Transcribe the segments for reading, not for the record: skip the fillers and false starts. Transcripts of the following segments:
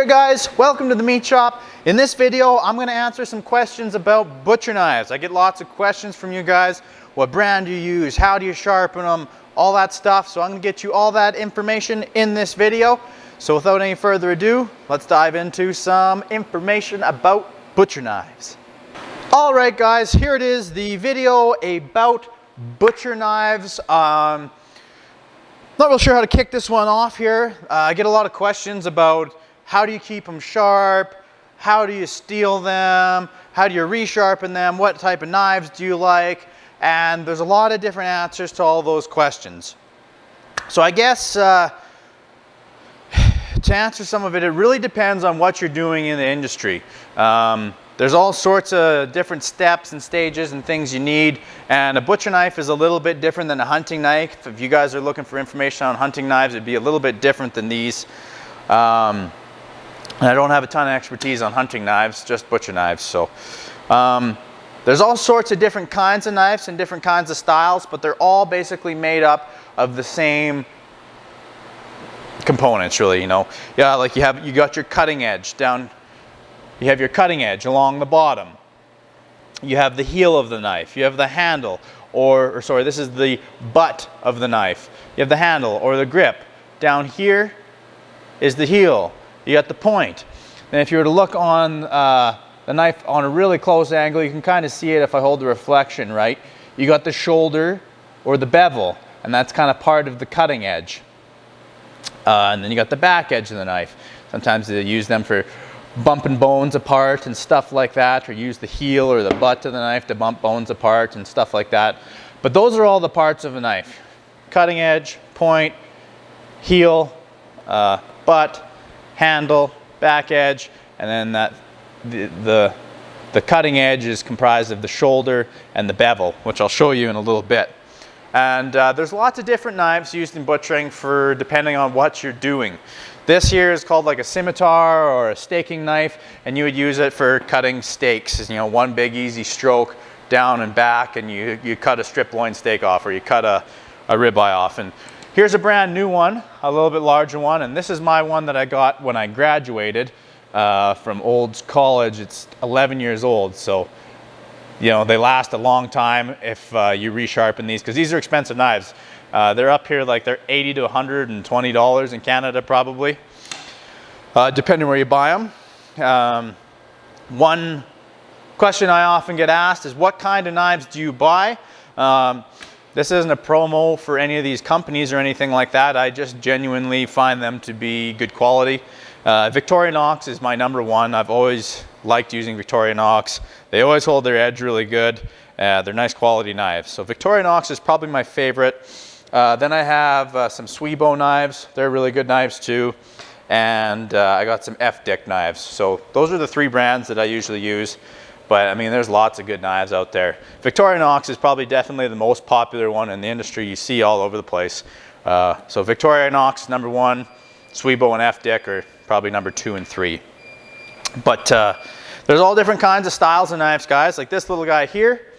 Alright guys, welcome to the meat shop. In this video, I'm going to answer some questions about butcher knives. I get lots of questions from you guys. What brand do you use? How do you sharpen them? All that stuff. So I'm going to get you all that information in this video. So without any further ado, let's dive into some information about butcher knives. Alright guys, here it is, the video about butcher knives. Not real sure how to kick this one off here. I get a lot of questions about how do you keep them sharp, how do you steel them, how do you resharpen them, what type of knives do you like, and there's a lot of different answers to all those questions. So I guess to answer some of it, it really depends on what you're doing in the industry. There's all sorts of different steps and stages and things you need, and a butcher knife is a little bit different than a hunting knife. If you guys are looking for information on hunting knives, it'd be a little bit different than these. And I don't have a ton of expertise on hunting knives, just butcher knives. So there's all sorts of different kinds of knives and different kinds of styles, but they're all basically made up of the same components, really. You know, yeah, like you got your cutting edge down. You have your cutting edge along the bottom. You have the heel of the knife. You have the handle, or sorry, this is the butt of the knife. You have the handle or the grip. Down here is the heel. You got the point. And if you were to look on the knife on a really close angle, you can kind of see it if I hold the reflection right. You got the shoulder or the bevel, and that's kind of part of the cutting edge. And then you got the back edge of the knife. Sometimes they use them for bumping bones apart and stuff like that, or use the heel or the butt of the knife to bump bones apart and stuff like that. But those are all the parts of a knife: cutting edge, point, heel, butt, handle, back edge, and then the cutting edge is comprised of the shoulder and the bevel, which I'll show you in a little bit. And there's lots of different knives used in butchering for depending on what you're doing. This here is called like a scimitar or a staking knife, and you would use it for cutting steaks. You know, one big easy stroke down and back, and you cut a strip loin steak off, or you cut a ribeye off. And here's a brand new one, a little bit larger one, and this is my one that I got when I graduated from old college. It's 11 years old, so you know they last a long time if you resharpen these, because these are expensive knives. They're up here, like they're $80 to $120 in Canada probably, depending where you buy them. One question I often get asked is, what kind of knives do you buy? This isn't a promo for any of these companies or anything like that. I just genuinely find them to be good quality. Victorinox is my number one. I've always liked using Victorinox. They always hold their edge really good. They're nice quality knives. So Victorinox is probably my favorite. Then I have some Swibo knives. They're really good knives too. And I got some F-Dick knives. So those are the three brands that I usually use. But I mean, there's lots of good knives out there. Victorinox is probably definitely the most popular one in the industry. You see all over the place. So Victorinox number one, Swibo and F-Dick are probably number 2 and 3. But there's all different kinds of styles of knives, guys. Like this little guy here.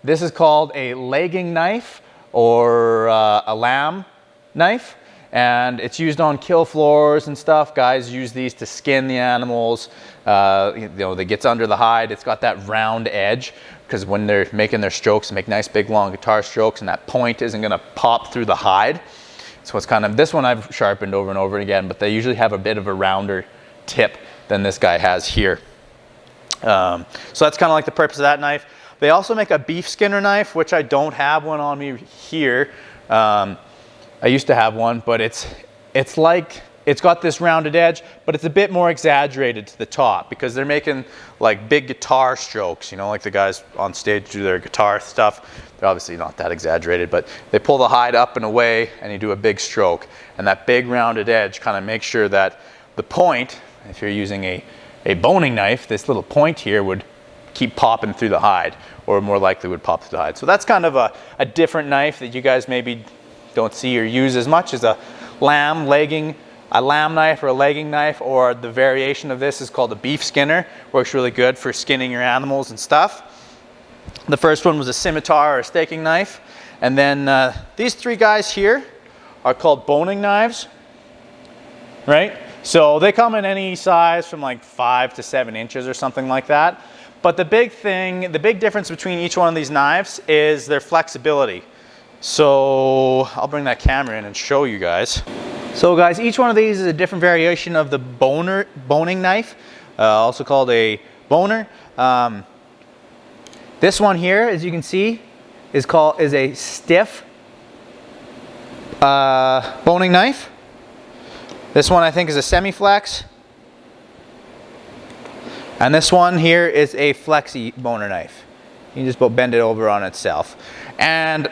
This is called a legging knife or a lamb knife. And it's used on kill floors and stuff. Guys use these to skin the animals. You know, it gets under the hide. It's got that round edge, because when they're making their strokes, they make nice big long guitar strokes, and that point isn't going to pop through the hide. So it's kind of, this one I've sharpened over and over again, but they usually have a bit of a rounder tip than this guy has here. So that's kind of like the purpose of that knife. They also make a beef skinner knife, which I don't have one on me here. I used to have one, but it's like, it's got this rounded edge, but it's a bit more exaggerated to the top, because they're making like big guitar strokes, you know, like the guys on stage do their guitar stuff. They're obviously not that exaggerated, but they pull the hide up and away and you do a big stroke. And that big rounded edge kind of makes sure that the point, if you're using a boning knife, this little point here would keep popping through the hide, or more likely would pop through the hide. So that's kind of a different knife that you guys maybe don't see or use as much as a lamb knife or a legging knife, or the variation of this is called a beef skinner. Works really good for skinning your animals and stuff. The first one was a scimitar or a staking knife, and then these three guys here are called boning knives, right? So they come in any size from like 5 to 7 inches or something like that. But the big difference between each one of these knives is their flexibility. So I'll bring that camera in and show you guys. So guys, each one of these is a different variation of the boning knife, also called a boner. This one here, as you can see, is a stiff boning knife. This one I think is a semi-flex. And this one here is a flexi boner knife. You can just bend it over on itself. And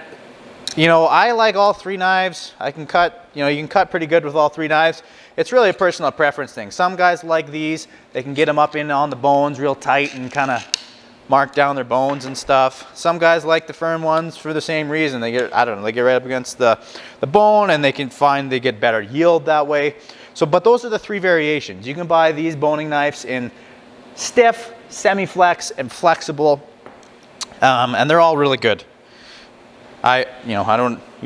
you know, I like all 3 knives. I can cut, you know, you can cut pretty good with all 3 knives. It's really a personal preference thing. Some guys like these. They can get them up in on the bones real tight and kind of mark down their bones and stuff. Some guys like the firm ones for the same reason. They get, I don't know, they get right up against the bone, and they can find they get better yield that way. So, but those are the 3 variations. You can buy these boning knives in stiff, semi-flex, and flexible, and they're all really good. You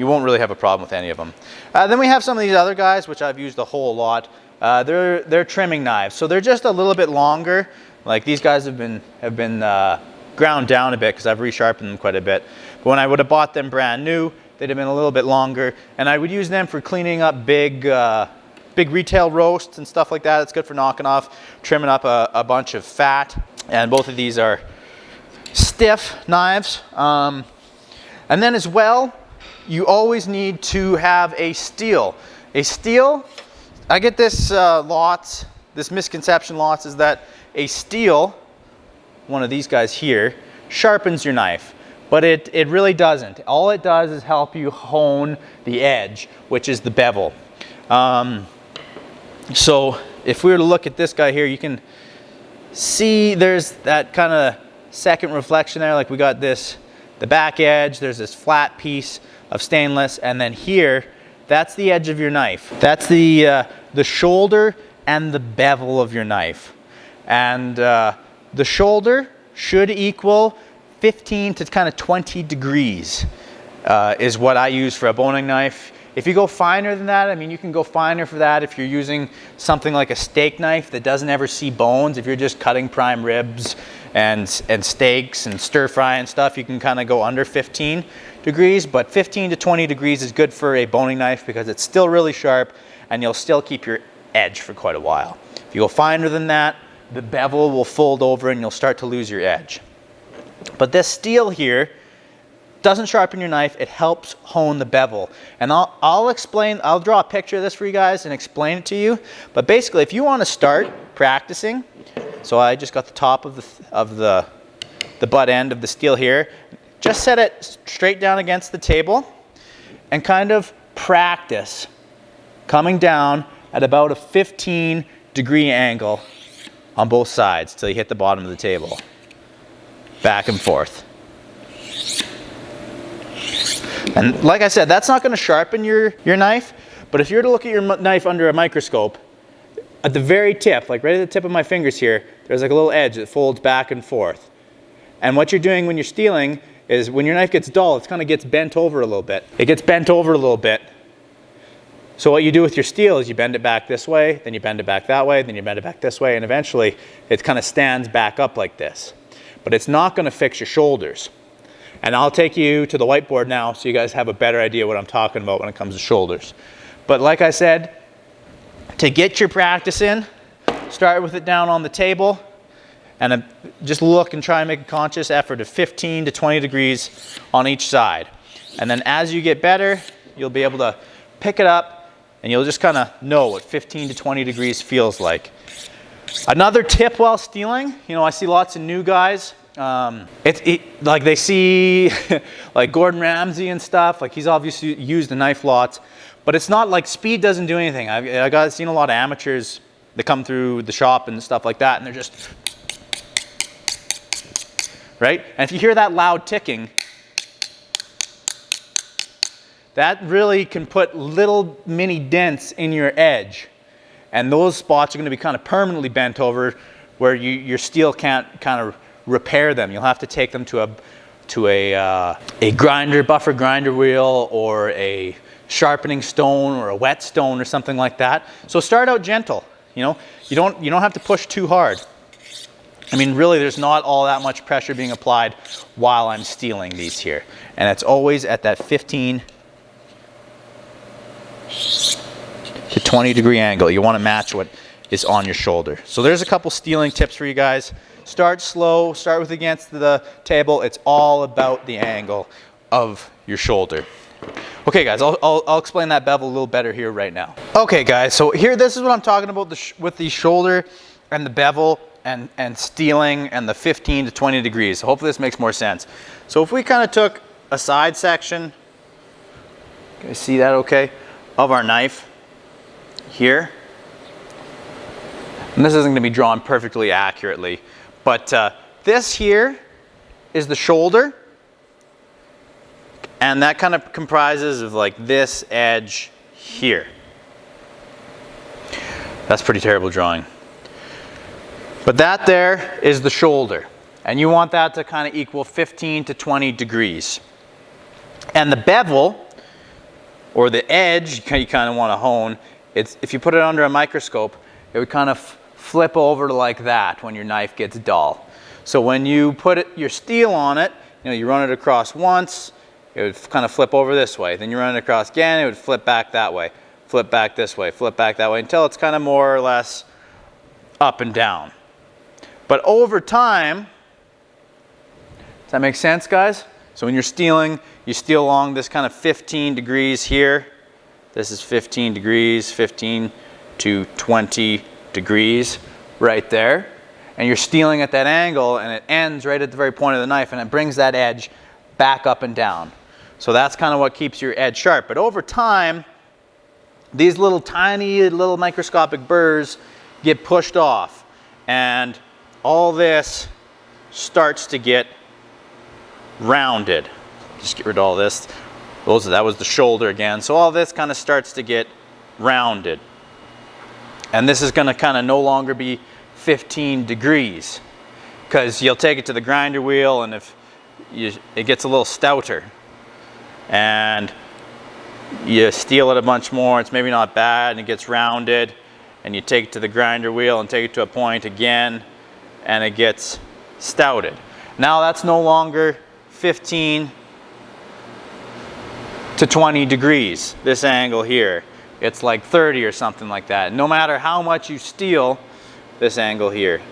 won't really have a problem with any of them. Then we have some of these other guys, which I've used a whole lot. They're trimming knives, so they're just a little bit longer. Like these guys have been ground down a bit because I've resharpened them quite a bit. But when I would have bought them brand new, they'd have been a little bit longer, and I would use them for cleaning up big retail roasts and stuff like that. It's good for knocking off, trimming up a bunch of fat. And both of these are stiff knives. And then as well, you always need to have a steel. A steel, I get this this misconception lots, is that a steel, one of these guys here, sharpens your knife. But it really doesn't. All it does is help you hone the edge, which is the bevel. So if we were to look at this guy here, you can see there's that kind of second reflection there. Like we got this, the back edge, there's this flat piece of stainless, and then here, that's the edge of your knife. That's the shoulder and the bevel of your knife. And the shoulder should equal 15 to kind of 20 degrees is what I use for a boning knife. If you go finer than that, I mean, you can go finer for that if you're using something like a steak knife that doesn't ever see bones. If you're just cutting prime ribs and steaks and stir fry and stuff, you can kind of go under 15 degrees, but 15 to 20 degrees is good for a boning knife because it's still really sharp and you'll still keep your edge for quite a while. If you go finer than that, the bevel will fold over and you'll start to lose your edge. But this steel here doesn't sharpen your knife, it helps hone the bevel. And I'll draw a picture of this for you guys and explain it to you. But basically, if you want to start practicing, so I just got the top of the butt end of the steel here, just set it straight down against the table and kind of practice coming down at about a 15-degree angle on both sides till you hit the bottom of the table. Back and forth. And like I said, that's not going to sharpen your knife, but if you were to look at your knife under a microscope, at the very tip, like right at the tip of my fingers here, there's like a little edge that folds back and forth. And what you're doing when you're steeling is when your knife gets dull, it kind of gets bent over a little bit. It gets bent over a little bit. So what you do with your steel is you bend it back this way, then you bend it back that way, then you bend it back this way, and eventually it kind of stands back up like this. But it's not going to fix your shoulders. And I'll take you to the whiteboard now so you guys have a better idea what I'm talking about when it comes to shoulders. But like I said, to get your practice in, start with it down on the table and just look and try and make a conscious effort of 15 to 20 degrees on each side. And then as you get better, you'll be able to pick it up and you'll just kind of know what 15 to 20 degrees feels like. Another tip while steeling, you know, I see lots of new guys, like they see like Gordon Ramsay and stuff, like he's obviously used the knife lots, but it's not like speed doesn't do anything. I've seen a lot of amateurs that come through the shop and stuff like that, and they're just, right? And if you hear that loud ticking, that really can put little mini dents in your edge. And those spots are going to be kind of permanently bent over where your steel can't kind of repair them. You'll have to take them to a grinder, buffer grinder wheel, or a sharpening stone or a whetstone or something like that. So start out gentle. You know, you don't have to push too hard. I mean, really, there's not all that much pressure being applied while I'm steeling these here. And it's always at that 15 to 20 degree angle. You want to match what is on your shoulder. So there's a couple steeling tips for you guys. Start slow, start with against the table. It's all about the angle of your shoulder. Okay guys, I'll explain that bevel a little better here right now. Okay guys, so here, this is what I'm talking about with the shoulder and the bevel and steeling and the 15 to 20 degrees. So hopefully this makes more sense. So if we kind of took a side section, you guys see that okay, of our knife here. And this isn't going to be drawn perfectly accurately, but this here is the shoulder. And that kind of comprises of like this edge here. That's pretty terrible drawing. But that there is the shoulder. And you want that to kind of equal 15 to 20 degrees. And the bevel, or the edge, you kind of want to hone. If you put it under a microscope, it would kind of flip over like that when your knife gets dull. So when you put your steel on it, you run it across once, it would kind of flip over this way. Then you run it across again, it would flip back that way, flip back this way, flip back that way, until it's kind of more or less up and down. But over time, does that make sense, guys? So when you're steeling, you steel along this kind of 15 degrees here. This is 15 degrees, 15 to 20 degrees right there. And you're steeling at that angle, and it ends right at the very point of the knife, and it brings that edge back up and down. So that's kind of what keeps your edge sharp. But over time, these little tiny little microscopic burrs get pushed off, and all this starts to get rounded. Just get rid of all this. That was the shoulder again. So all this kind of starts to get rounded. And this is going to kind of no longer be 15 degrees, because you'll take it to the grinder wheel, and it gets a little stouter. And you steel it a bunch more, it's maybe not bad, and it gets rounded, and you take it to the grinder wheel and take it to a point again, and it gets stouted. Now that's no longer 15 to 20 degrees, this angle here. It's like 30 or something like that. No matter how much you steel, this angle here,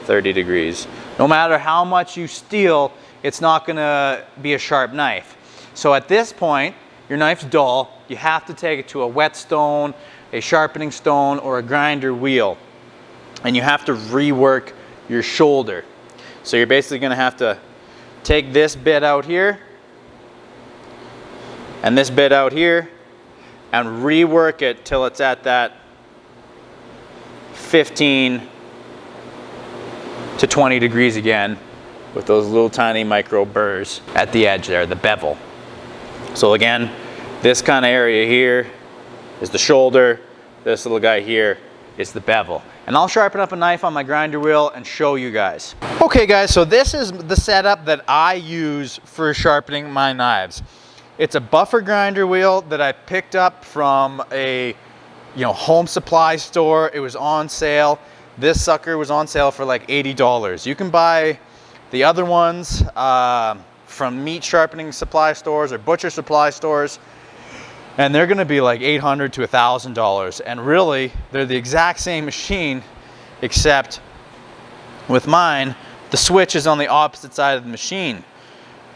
30 degrees. No matter how much you steel, it's not going to be a sharp knife. So at this point, your knife's dull. You have to take it to a whetstone, a sharpening stone, or a grinder wheel. And you have to rework your shoulder. So you're basically going to have to take this bit out here and this bit out here and rework it till it's at that 15 to 20 degrees again, with those little tiny micro burrs at the edge there, the bevel. So again, this kind of area here is the shoulder. This little guy here is the bevel. And I'll sharpen up a knife on my grinder wheel and show you guys. Okay guys, so this is the setup that I use for sharpening my knives. It's a buffer grinder wheel that I picked up from a home supply store. It was on sale. This sucker was on sale for like $80. You can buy the other ones from meat sharpening supply stores or butcher supply stores, and they're going to be like $800 to $1,000. And really, they're the exact same machine, except with mine, the switch is on the opposite side of the machine.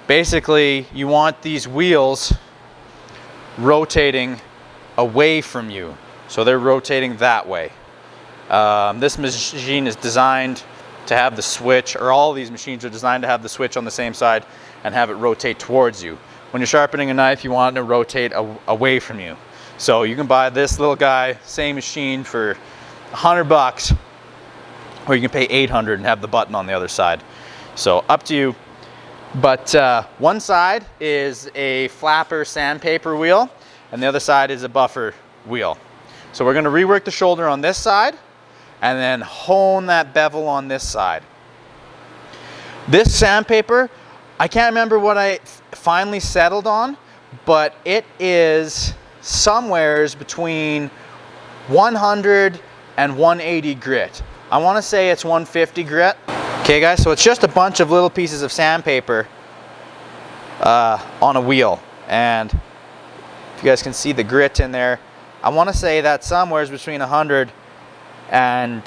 Basically, you want these wheels rotating away from you. So they're rotating that way. This machine is designed to have the switch, or all of these machines are designed to have the switch on the same side and have it rotate towards you. When you're sharpening a knife, you want it to rotate away from you. So you can buy this little guy, same machine, for $100, or you can pay $800 and have the button on the other side. So up to you. But one side is a flapper sandpaper wheel, and the other side is a buffer wheel. So we're going to rework the shoulder on this side, and then hone that bevel on this side. This sandpaper, I can't remember what I finally settled on, but it is somewheres between $100 and 180 grit. I want to say it's 150 grit. Okay guys, so it's just a bunch of little pieces of sandpaper on a wheel, and if you guys can see the grit in there, I want to say that somewhere is between 100 and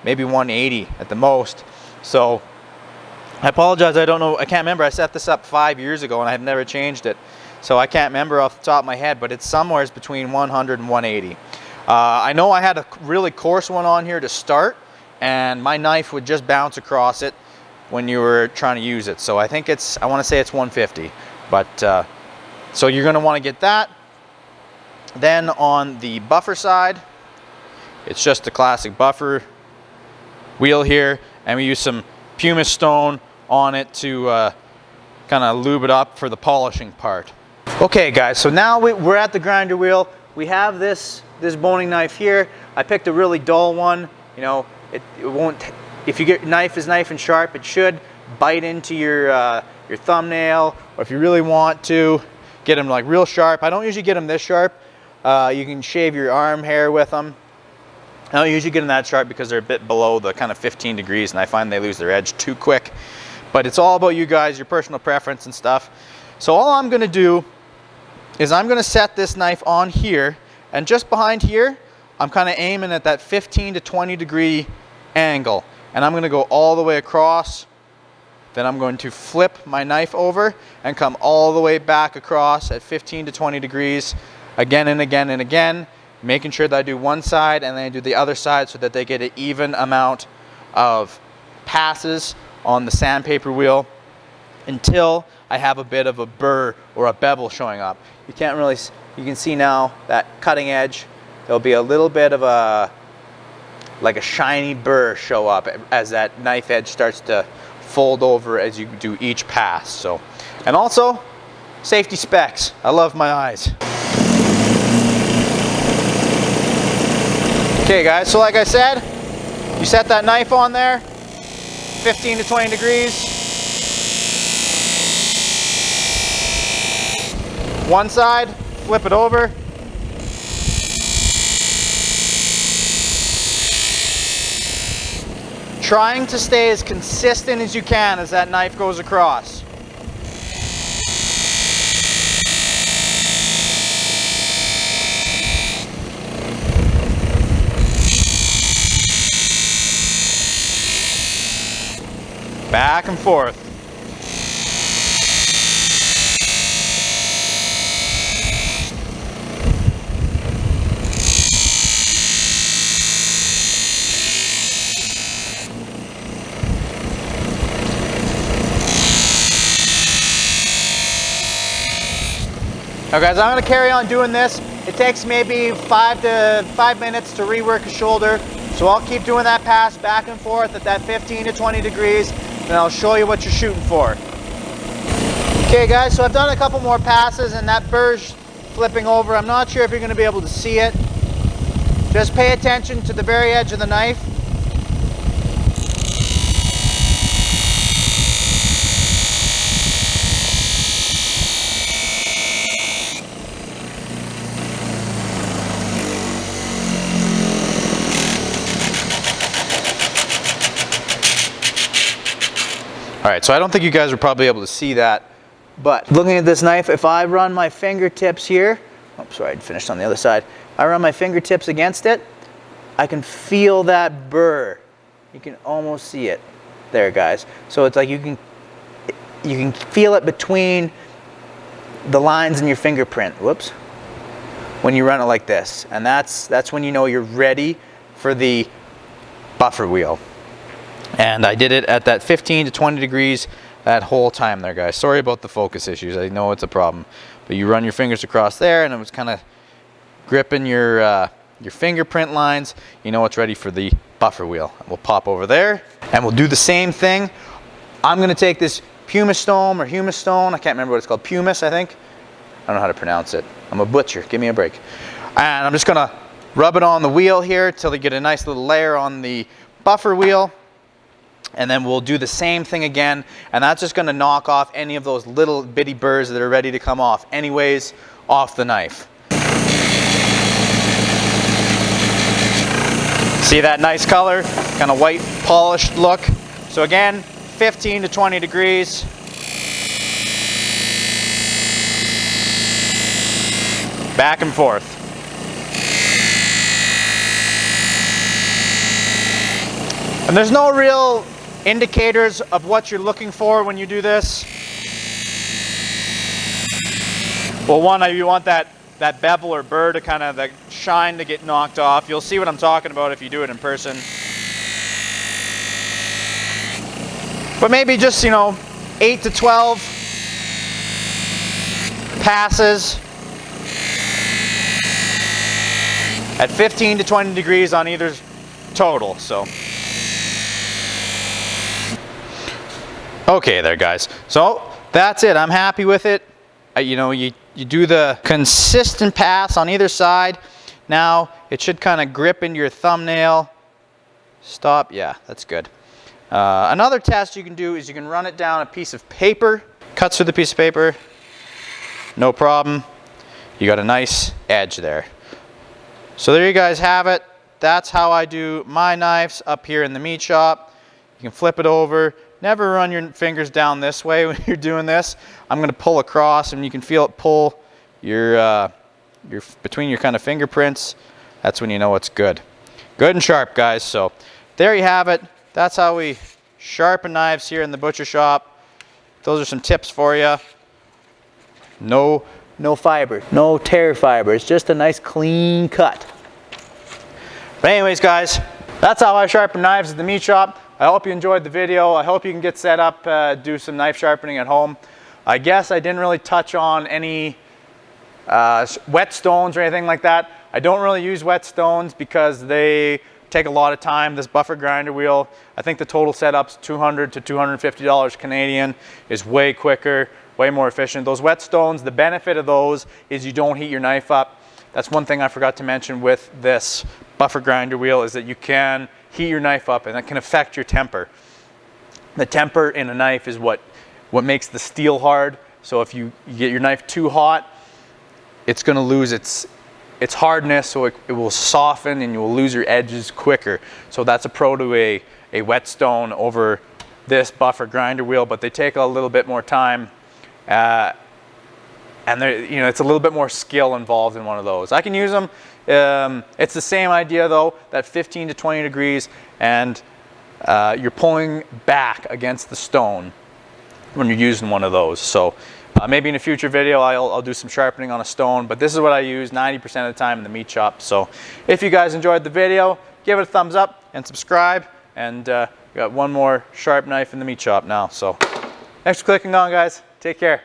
maybe 180 at the most. So I apologize, I don't know, I can't remember. I set this up 5 years ago and I've never changed it, so I can't remember off the top of my head, but it's somewhere between 100 and 180. I know I had a really coarse one on here to start, and my knife would just bounce across it when you were trying to use it. So I think it's, I want to say it's 150, but so you're going to want to get that. Then on the buffer side, it's just a classic buffer wheel here, and we use some pumice stone on it to kind of lube it up for the polishing part. Okay guys, so now we're at the grinder wheel. We have this boning knife here. I picked a really dull one. You know, it won't, if you get knife is nice and sharp, it should bite into your thumbnail, or if you really want to get them like real sharp. I don't usually get them this sharp. You can shave your arm hair with them. I don't usually get them that sharp because they're a bit below the kind of 15 degrees, and I find they lose their edge too quick. But it's all about you guys, your personal preference and stuff. So all I'm going to do is I'm going to set this knife on here, and just behind here, I'm kind of aiming at that 15 to 20 degree angle. And I'm going to go all the way across. Then I'm going to flip my knife over and come all the way back across at 15 to 20 degrees again and again and again, making sure that I do one side and then I do the other side so that they get an even amount of passes on the sandpaper wheel until I have a bit of a burr or a bevel showing up. You can't really, you can see now that cutting edge, there'll be a little bit of a, like a shiny burr show up as that knife edge starts to fold over as you do each pass. So, and also safety specs. I love my eyes. Okay guys, so like I said, you set that knife on there, 15 to 20 degrees. One side, flip it over. Trying to stay as consistent as you can as that knife goes across. Back and forth. Now guys, I'm going to carry on doing this. It takes maybe 5 minutes to rework a shoulder. So I'll keep doing that pass back and forth at that 15 to 20 degrees. And I'll show you what you're shooting for. Okay guys, so I've done a couple more passes and that burr's flipping over. I'm not sure if you're going to be able to see it. Just pay attention to the very edge of the knife. Alright, so I don't think you guys are probably able to see that, but looking at this knife, if I run my fingertips here, oh sorry, I finished on the other side. If I run my fingertips against it, I can feel that burr. You can almost see it there, guys. So it's like you can feel it between the lines in your fingerprint. Whoops. When you run it like this, and that's when you know you're ready for the buffer wheel. And I did it at that 15 to 20 degrees that whole time there, guys. Sorry about the focus issues. I know it's a problem. But you run your fingers across there and it was kind of gripping your fingerprint lines. You know it's ready for the buffer wheel. We'll pop over there and we'll do the same thing. I'm going to take this pumice stone or humus stone. I can't remember what it's called. Pumice, I think. I don't know how to pronounce it. I'm a butcher. Give me a break. And I'm just going to rub it on the wheel here till you get a nice little layer on the buffer wheel. And then we'll do the same thing again, and that's just going to knock off any of those little bitty burrs that are ready to come off anyways off the knife. See that nice color, kind of white polished look. So again, 15 to 20 degrees. Back and forth. And there's no real indicators of what you're looking for when you do this. Well, one, you want that bevel or burr to kind of, the shine to get knocked off. You'll see what I'm talking about if you do it in person. But maybe just, 8 to 12 passes at 15 to 20 degrees on either total. So, okay there, guys. So that's it. I'm happy with it. You do the consistent pass on either side. Now it should kind of grip into your thumbnail. Stop. Yeah, that's good. Another test you can do is you can run it down a piece of paper. Cuts through the piece of paper. No problem. You got a nice edge there. So there you guys have it. That's how I do my knives up here in the meat shop. You can flip it over. Never run your fingers down this way when you're doing this. I'm going to pull across, and you can feel it pull your between your kind of fingerprints. That's when you know it's good. Good and sharp, guys. So there you have it. That's how we sharpen knives here in the butcher shop. Those are some tips for you. No fiber, no tear fiber. It's just a nice clean cut. But anyways, guys, that's how I sharpen knives at the meat shop. I hope you enjoyed the video. I hope you can get set up, do some knife sharpening at home. I guess I didn't really touch on any whetstones or anything like that. I don't really use whetstones because they take a lot of time. This buffer grinder wheel, I think the total setup's $200 to $250 Canadian, is way quicker, way more efficient. Those whetstones, the benefit of those is you don't heat your knife up. That's one thing I forgot to mention with this buffer grinder wheel, is that you can heat your knife up, and that can affect your temper. The temper in a knife is what makes the steel hard. So if you get your knife too hot, it's going to lose its hardness, so it will soften and you will lose your edges quicker. So that's a pro to a whetstone over this buffer grinder wheel, but they take a little bit more time, and it's a little bit more skill involved in one of those. I can use them. It's the same idea though, that 15 to 20 degrees, and you're pulling back against the stone when you're using one of those. So maybe in a future video I'll do some sharpening on a stone, but this is what I use 90% of the time in the meat shop. So if you guys enjoyed the video, give it a thumbs up and subscribe, and got one more sharp knife in the meat shop now. So thanks for clicking on, guys. Take care.